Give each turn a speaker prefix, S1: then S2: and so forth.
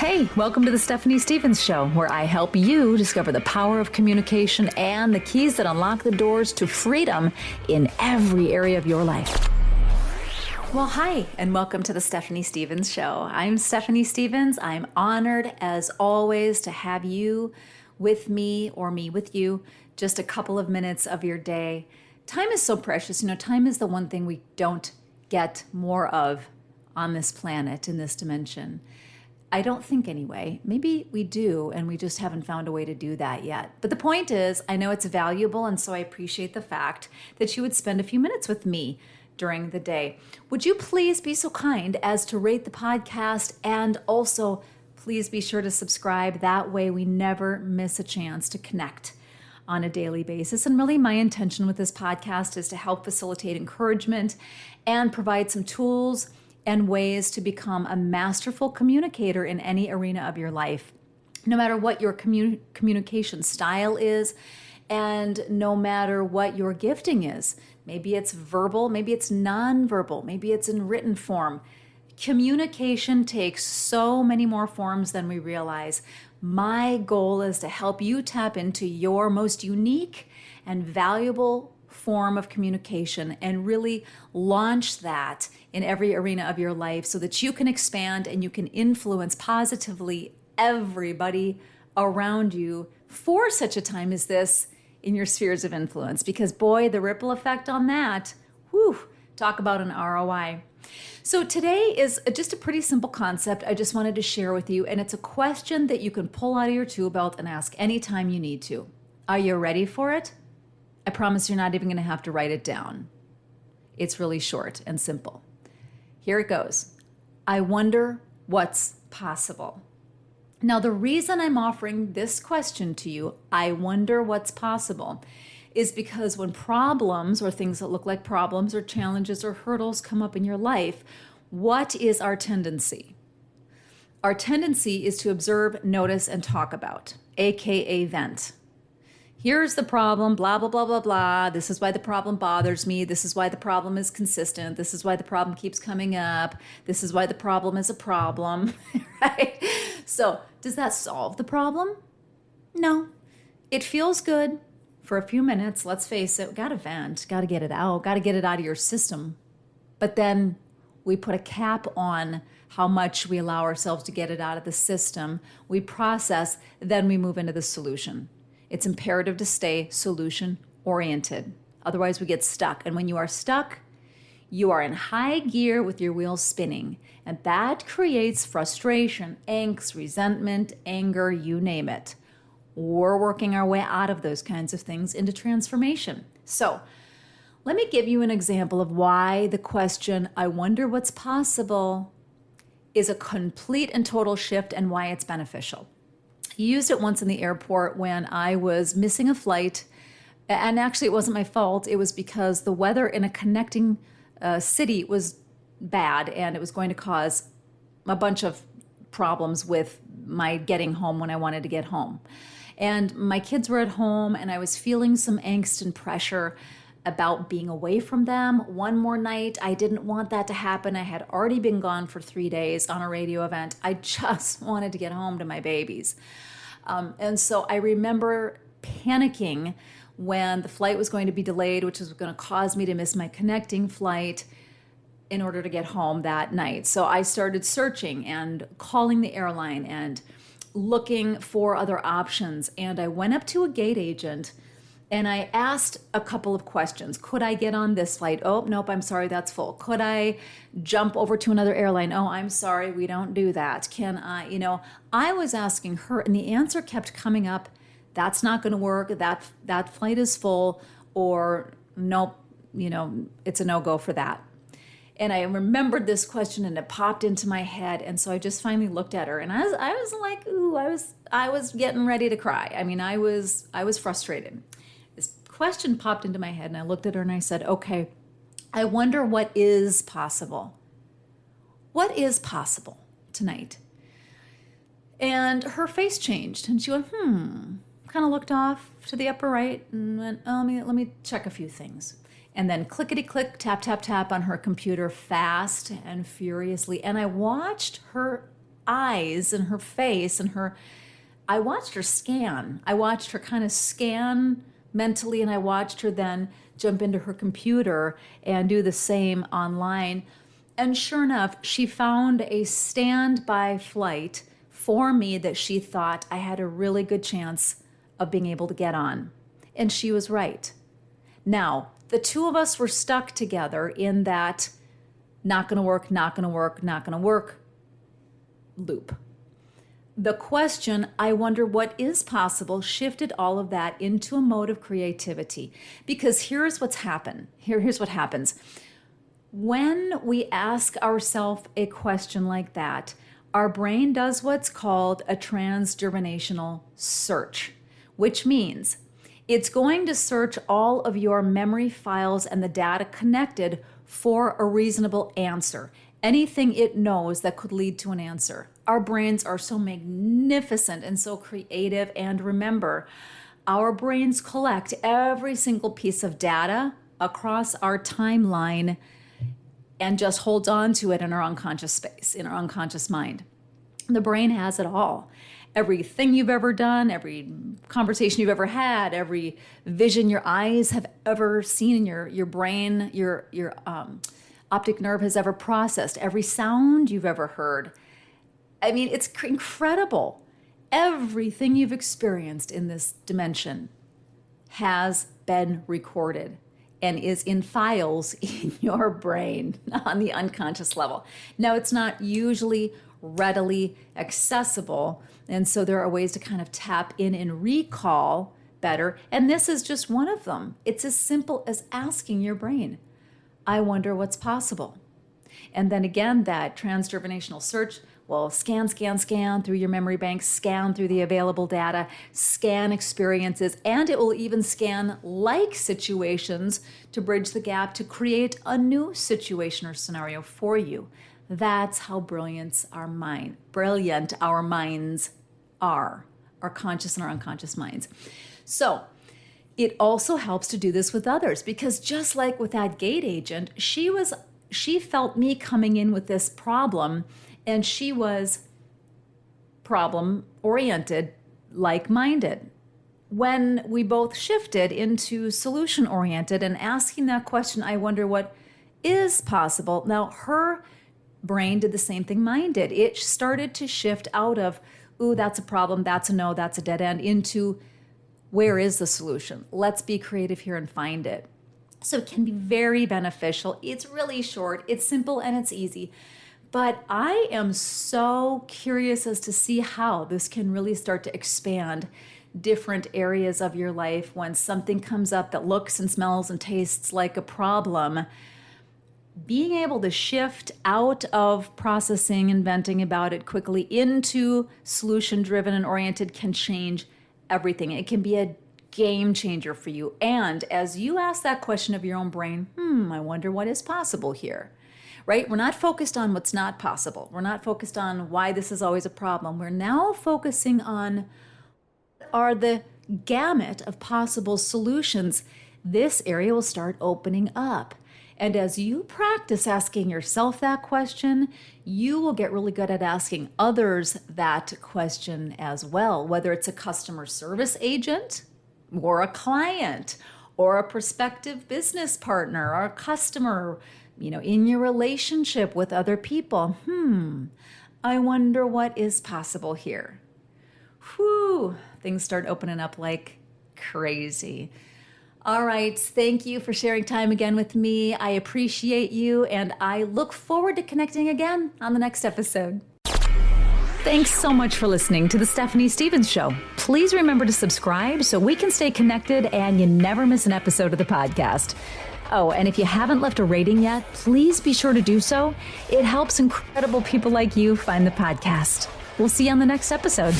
S1: Hey, welcome to the Stephanie Stevens Show, where I help you discover the power of communication and the keys that unlock the doors to freedom in every area of your life. Well, hi, and welcome to the Stephanie Stevens Show. I'm Stephanie Stevens. I'm honored, as always, to have you with me or me with you just a couple of minutes of your day. Time is so precious. You know, time is the one thing we don't get more of on this planet, in this dimension. I don't think anyway. Maybe we do, and we just haven't found a way to do that yet. But the point is, I know it's valuable, and so I appreciate the fact that you would spend a few minutes with me during the day. Would you please be so kind as to rate the podcast, and also please be sure to subscribe. That way we never miss a chance to connect on a daily basis. And really my intention with this podcast is to help facilitate encouragement and provide some tools and ways to become a masterful communicator in any arena of your life, no matter what your communication style is, and no matter what your gifting is. Maybe it's verbal, maybe it's nonverbal, maybe it's in written form. Communication takes so many more forms than we realize. My goal is to help you tap into your most unique and valuable form of communication and really launch that in every arena of your life so that you can expand and you can influence positively everybody around you for such a time as this in your spheres of influence. Because boy, the ripple effect on that, whew, talk about an ROI. So today is just a pretty simple concept I just wanted to share with you, and it's a question that you can pull out of your tool belt and ask anytime you need to. Are you ready for it? I promise you're not even going to have to write it down. It's really short and simple. Here it goes. I wonder what's possible. Now, the reason I'm offering this question to you, I wonder what's possible, is because when problems or things that look like problems or challenges or hurdles come up in your life, what is our tendency? Our tendency is to observe, notice, and talk about, aka vent. Here's the problem, blah, blah, blah, blah, blah. This is why the problem bothers me. This is why the problem is consistent. This is why the problem keeps coming up. This is why the problem is a problem, right? So does that solve the problem? No. It feels good for a few minutes. Let's face it, got to vent, got to get it out of your system. But then we put a cap on how much we allow ourselves to get it out of the system. We process, then we move into the solution. It's imperative to stay solution-oriented. Otherwise, we get stuck. And when you are stuck, you are in high gear with your wheels spinning. And that creates frustration, angst, resentment, anger, you name it. We're working our way out of those kinds of things into transformation. So let me give you an example of why the question, I wonder what's possible, is a complete and total shift and why it's beneficial. I used it once in the airport when I was missing a flight, and actually it wasn't my fault. It was because the weather in a connecting city was bad, and it was going to cause a bunch of problems with my getting home when I wanted to get home. And my kids were at home, and I was feeling some angst and pressure about being away from them one more night. I didn't want that to happen. I had already been gone for 3 days on a radio event. I just wanted to get home to my babies. And so I remember panicking when the flight was going to be delayed, which was going to cause me to miss my connecting flight in order to get home that night. So I started searching and calling the airline and looking for other options. And I went up to a gate agent and I asked a couple of questions. Could I get on this flight? Oh, nope, I'm sorry, that's full. Could I jump over to another airline? Oh, I'm sorry, we don't do that. Can I, I was asking her, and the answer kept coming up, that's not going to work, that flight is full, or nope, it's a no-go for that. And I remembered this question and it popped into my head. And so I just finally looked at her and I was like, ooh, I was getting ready to cry. I mean, I was frustrated. This question popped into my head and I looked at her and I said, okay, I wonder what is possible. What is possible tonight? And her face changed and she went, kind of looked off to the upper right and went, oh, let me check a few things. And then clickety-click, tap, tap, tap on her computer fast and furiously. And I watched her eyes and her face and I watched her scan. I watched her kind of scan mentally, and I watched her then jump into her computer and do the same online. And sure enough, she found a standby flight for me that she thought I had a really good chance of being able to get on. And she was right. Now, the two of us were stuck together in that not going to work, not going to work, not going to work loop. The question, I wonder what is possible, shifted all of that into a mode of creativity. Because here's what's happened. Here's what happens. When we ask ourselves a question like that, our brain does what's called a transdimensional search, which means it's going to search all of your memory files and the data connected for a reasonable answer. Anything it knows that could lead to an answer. Our brains are so magnificent and so creative. And remember, our brains collect every single piece of data across our timeline and just holds on to it in our unconscious space, in our unconscious mind. The brain has it all. Everything you've ever done, every conversation you've ever had, every vision your eyes have ever seen in your brain, your optic nerve has ever processed, every sound you've ever heard. I mean, it's incredible. Everything you've experienced in this dimension has been recorded and is in files in your brain on the unconscious level. Now, it's not usually readily accessible, and so there are ways to kind of tap in and recall better, and this is just one of them. It's as simple as asking your brain, I wonder what's possible. And then again, that transdimensional search will scan through your memory banks, scan through the available data, scan experiences, and it will even scan like situations to bridge the gap to create a new situation or scenario for you. That's how brilliant our minds are, our conscious and our unconscious minds. So it also helps to do this with others, because just like with that gate agent, she felt me coming in with this problem, and she was problem-oriented, like-minded. When we both shifted into solution-oriented and asking that question, I wonder what is possible. Now, her brain did the same thing mine did. It started to shift out of, ooh, that's a problem, that's a no, that's a dead end, into where is the solution? Let's be creative here and find it. So it can be very beneficial. It's really short, it's simple, and it's easy. But I am so curious as to see how this can really start to expand different areas of your life when something comes up that looks and smells and tastes like a problem. Being able to shift out of processing and venting about it quickly into solution-driven and oriented can change everything. It can be a game changer for you. And as you ask that question of your own brain, I wonder what is possible here, right? We're not focused on what's not possible. We're not focused on why this is always a problem. We're now focusing on are the gamut of possible solutions. This area will start opening up. And as you practice asking yourself that question, you will get really good at asking others that question as well, whether it's a customer service agent or a client or a prospective business partner or a customer, in your relationship with other people. I wonder what is possible here. Whew, things start opening up like crazy. All right, thank you for sharing time again with me. I appreciate you, and I look forward to connecting again on the next episode. Thanks so much for listening to The Stephanie Stevens Show. Please remember to subscribe so we can stay connected and you never miss an episode of the podcast. Oh, and if you haven't left a rating yet, please be sure to do so. It helps incredible people like you find the podcast. We'll see you on the next episode.